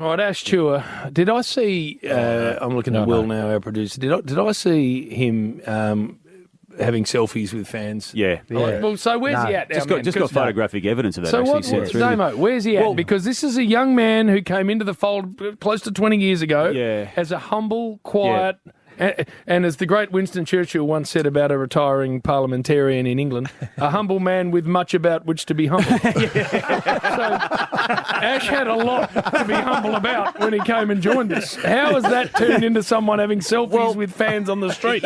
All right, Ash Tour. Did I see? I'm looking at Will now, our producer. Did I see him having selfies with fans? Yeah. Well, so where's he at now? Just got photographic evidence of that. So actually Damo, where's he at? Because this is a young man who came into the fold close to 20 years ago. Yeah. As a humble, quiet. And as the great Winston Churchill once said about a retiring parliamentarian in England, a humble man with much about which to be humble. So Ash had a lot to be humble about when he came and joined us. How has that turned into someone having selfies with fans on the street?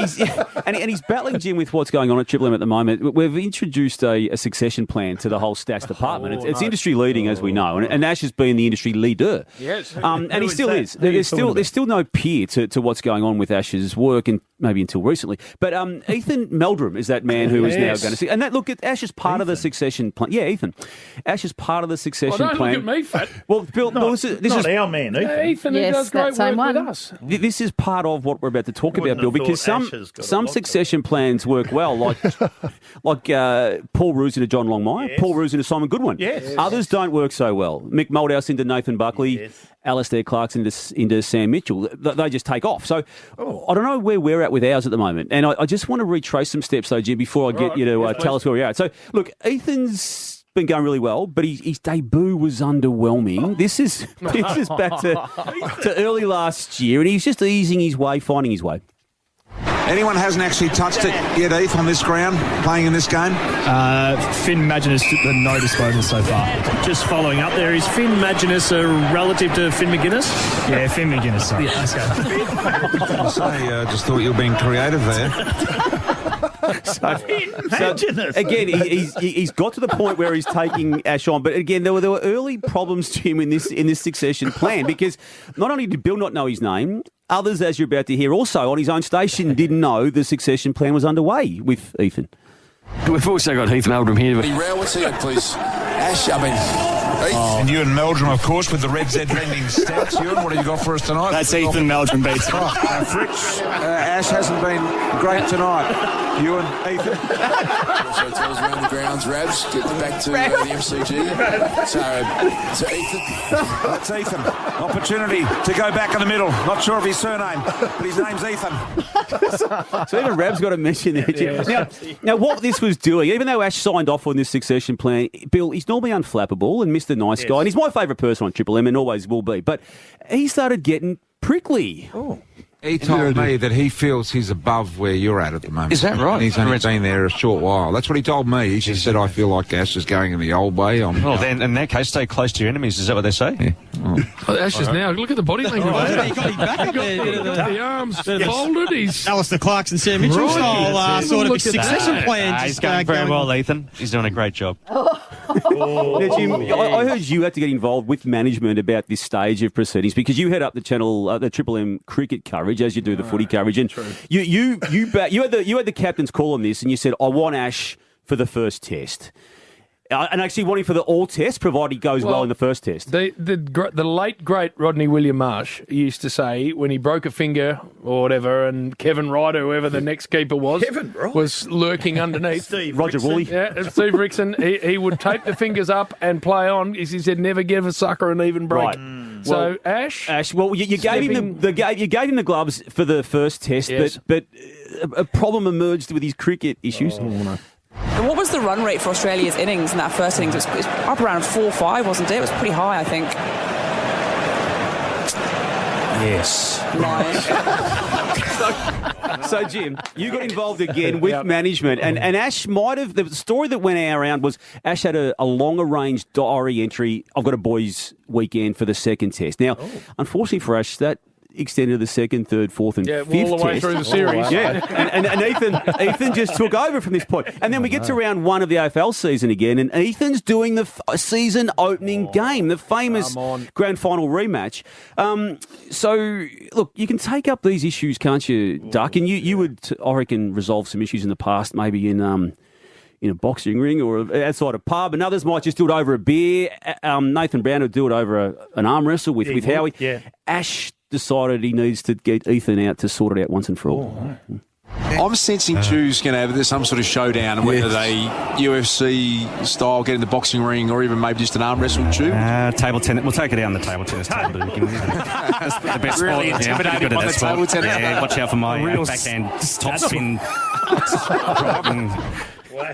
And he's battling, Jim, with what's going on at Triple M at the moment. We've introduced a succession plan to the whole stats department. It's industry leading, as we know, and Ash has been the industry leader. Yes. And he still is. There's still no peer to what's going on with Ash's work, and maybe until recently. But Ethan Meldrum is that man who is now going to see. And that, look, Ash is part of the succession plan. Yeah, Ethan. Ash is part of the succession don't plan. Look at me, Fat. Well, Bill, this is our man, Ethan. Ethan, who does great work with us. This is part of what we're about to talk about, Bill, because some succession plans work well, like Paul Roos into John Longmire, Paul Roos into Simon Goodwin. Yes. Others don't work so well. Mick Moldhouse into Nathan Buckley, Alistair Clarkson into Sam Mitchell. They just take off. So I don't know where we're at with ours at the moment. And I just want to retrace some steps, though, Jim, before I get you to tell us where we're at. So, look, Ethan's been going really well, but his debut was underwhelming. This is back to early last year, and he's just easing his way, finding his way. Anyone hasn't actually touched it yet, Eth, on this ground, playing in this game? Finn Maginis, no disposal so far. Just following up there, is Finn Maginis a relative to Finn McGuinness? Yeah, Finn McGuinness, sorry. Yeah, I just thought you were being creative there. Again, he's got to the point where he's taking Ash on, but again, there were early problems to him in this succession plan, because not only did Bill not know his name, others, as you're about to hear, also on his own station didn't know the succession plan was underway with Ethan. We've also got Heath Meldrum here. What's he at, please? Ash, And you and Meldrum, of course, with the Red Z trending stats. Ewan, what have you got for us tonight? That's Ethan Meldrum beats. Fritz, Ash hasn't been great tonight. Ewan, Ethan. Also tells around the grounds, Rabs, get back to the MCG. So Ethan. That's Ethan. Opportunity to go back in the middle. Not sure of his surname, but his name's Ethan. So even Rab's got a mention there, Jim. Now, what this was doing, even though Ash signed off on this succession plan, Bill, he's normally unflappable and Mr. Nice Guy, and he's my favourite person on Triple M and always will be, but he started getting prickly. He told me that he feels he's above where you're at the moment. Is that right? And he's only been there a short while. That's what he told me. He just said, I feel like Ash is going in the old way. Well, then, in that case, stay close to your enemies. Is that what they say? Yeah. Ash is now, look at the body language. He got his back up there. The arms folded. He's Alistair Clarkson, Sam Mitchell style sort of succession plan. He's going very well, Ethan. He's doing a great job. Now, Jim, I heard you had to get involved with management about this stage of proceedings because you head up the channel, the Triple M cricket coverage, as you do the footy coverage, and you had the captain's call on this, and you said, I want Ash for the first test. And actually want him for the all test, provided he goes well in the first test. The late, great Rodney William Marsh used to say when he broke a finger or whatever, and Kevin Wright, or whoever the next keeper was lurking underneath. Roger Woolley. Yeah, Steve Rickson. He would tape the fingers up and play on. He said, never give a sucker an even break. Right. So, Ash. Well, you gave him the gloves for the first test, yes. but a problem emerged with his cricket issues. No. And what was the run rate for Australia's innings in that first innings? It was up around 4-5, wasn't it? It was pretty high, I think. Yes. So, Jim, you got involved again with management, and Ash might have... The story that went around was Ash had a longer-range diary entry, I've got a boys' weekend for the second test. Now, unfortunately for Ash, that extended to the second, third, fourth, and fifth all the way test. through the series. Yeah, and Ethan just took over from this point. And then we get to round one of the AFL season again, and Ethan's doing the season opening game, the famous grand final rematch. So, look, you can take up these issues, can't you, Duck? And you would, I reckon, resolve some issues in the past, maybe in a boxing ring or outside a pub, and others might just do it over a beer. Nathan Brown would do it over an arm wrestle with Howie. Yeah. Ash decided he needs to get Ethan out to sort it out once and for all. I'm sensing Chu's going to have some sort of showdown, and whether they UFC style get in the boxing ring or even maybe just an arm wrestle, Chu. Table tennis. We'll take it down the table tennis table. That's the best Really sport. intimidating Good at on that the table sport. tennis. Yeah, watch out for my backhand top spin.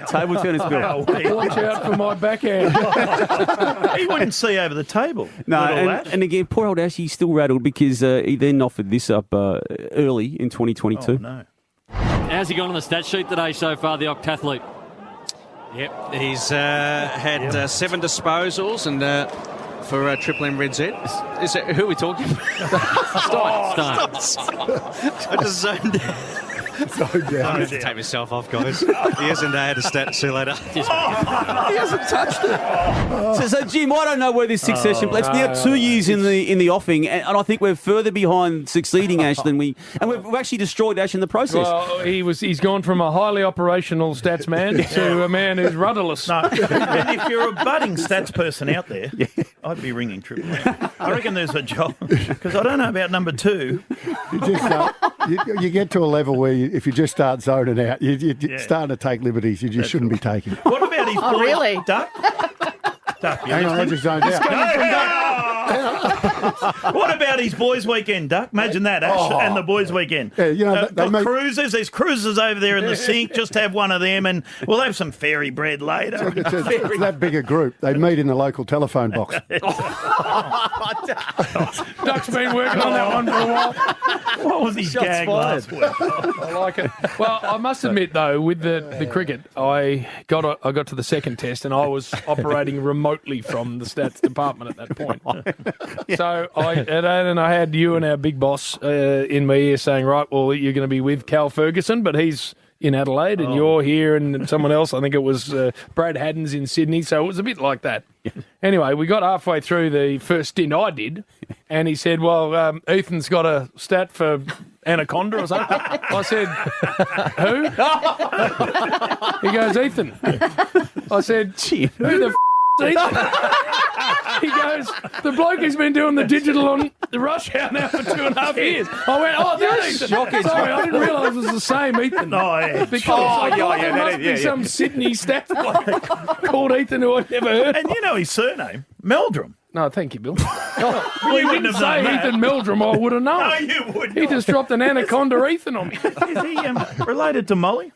Table tennis, Bill. Watch out for my backhand. He wouldn't see over the table. No, and again, poor old Ash, he's still rattled because he then offered this up early in 2022. Oh, no. How's he gone on the stat sheet today so far, the octathlete? Yep, he's had 7 disposals and for Triple M Red Z. Is it, who are we talking about? Stein. I just zoned out. I need to take myself off, guys. He hasn't had a stat. See you later. He hasn't touched it. So, Jim, I don't know where this succession. It's now 2 years in the offing, and I think we're further behind succeeding Ash than we've actually destroyed Ash in the process. Well, he's gone from a highly operational stats man to a man who's rudderless. No, and if you're a budding stats person out there, I'd be ringing Triple M. I reckon there's a job, because I don't know about number 2. You just you get to a level where if you just start zoning out, you're starting to take liberties you just shouldn't be taking. What about his boy, really? Duck? Duck, Hang on, I just zoned out. What about his boys' weekend, Duck? Imagine that, Ash, and the boys' weekend. Yeah, you know, they make cruisers. There's cruisers over there in the sink. Just have one of them, and we'll have some fairy bread later. It's that bigger group. They meet in the local telephone box. Duck's been working on that one for a while. What was his gag last week? I like it. Well, I must admit though, with the cricket, I got to the second test and I was operating remotely from the stats department at that point. So I had you and our big boss in my ear saying, right, well, you're going to be with Cal Ferguson, but he's in Adelaide and you're here, and someone else, I think it was Brad Haddon's in Sydney, so it was a bit like that. Anyway, we got halfway through the first stint I did, and he said, well, Ethan's got a stat for Anaconda or something. I said, who? He goes, Ethan. I said, who the Ethan? He goes, the bloke who's been doing the digital on the Rush Hour now for 2.5 years. I went, oh, that's Ethan. Shocking. Sorry, I didn't realise it was the same Ethan. Oh, yeah. Because there must be some Sydney stats bloke called Ethan who I'd never heard of. And you know his surname, Meldrum. No, thank you, Bill. Well, you didn't say Ethan Meldrum, I would have known. No, you wouldn't. He just dropped an Anaconda Ethan on me. Is he related to Molly?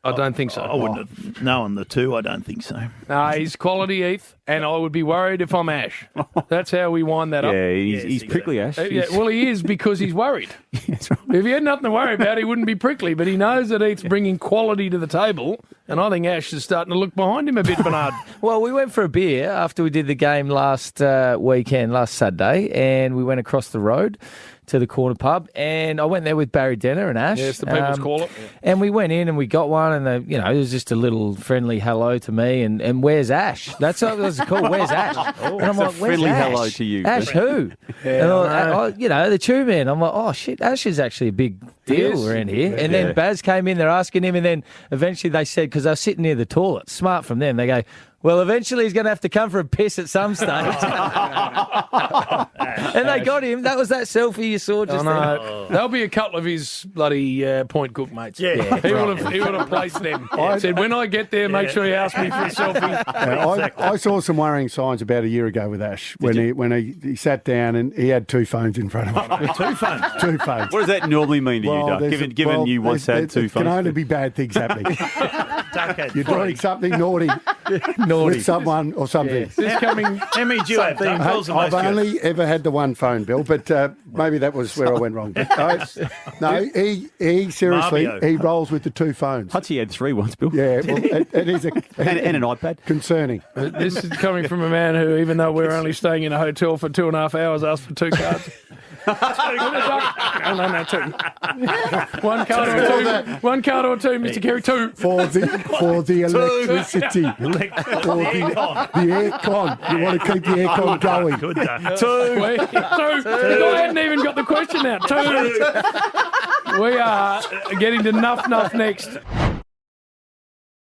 I don't think so. I wouldn't have known the two. I don't think so. No, he's quality Heath, and I would be worried if I'm Ash. That's how we wind that up. Yeah, he's prickly, Ash. Yeah, well, he is because he's worried. That's right. If he had nothing to worry about, he wouldn't be prickly, but he knows that Heath's bringing quality to the table, and I think Ash is starting to look behind him a bit, Bernard. Well, we went for a beer after we did the game last Saturday, and we went across the road to the corner pub, and I went there with Barry Denner and Ash. Yes, the people's call it. Yeah. And we went in and we got one, and it was just a little friendly hello to me, and where's Ash? That's what it was called, where's Ash? And I'm like, where's friendly Ash? hello to you. Ash who? Yeah, and the Chew Man. I'm like, oh shit, Ash is actually a big deal around here. And then Baz came in, they're asking him, and then eventually they said, because I was sitting near the toilet, smart from them, they go, well, eventually he's going to have to come for a piss at some stage. And they got him. That was that selfie you saw just then. There'll be a couple of his bloody Point Cook mates. Yeah. He would have placed them. I said, when I get there, make sure you ask me for a selfie. I saw some worrying signs about a year ago with Ash when he sat down and he had 2 phones in front of him. 2 phones? 2 phones. What does that normally mean to you, Doug? Given you once had 2 It phones. can only be bad things happening. You're doing something naughty with someone or something. This coming. How many do you have, Dean? I've only ever had the 1 phone, Bill, but maybe that was where I went wrong. No, he seriously, Marbio. he rolls with the 2 phones. Hutchie had 3 once, Bill. Yeah, well, it is and an iPad. concerning. This is coming from a man who, even though we're only staying in a hotel for 2.5 hours, asked for 2 cards. No, 2. 1 card or 2. 1 card or 2, Mr. Kerry. 2. For the electricity. The aircon. You want to keep the aircon going. Good, 2. 2. The guy hadn't even got the question out. 2. We are getting to Nuff next.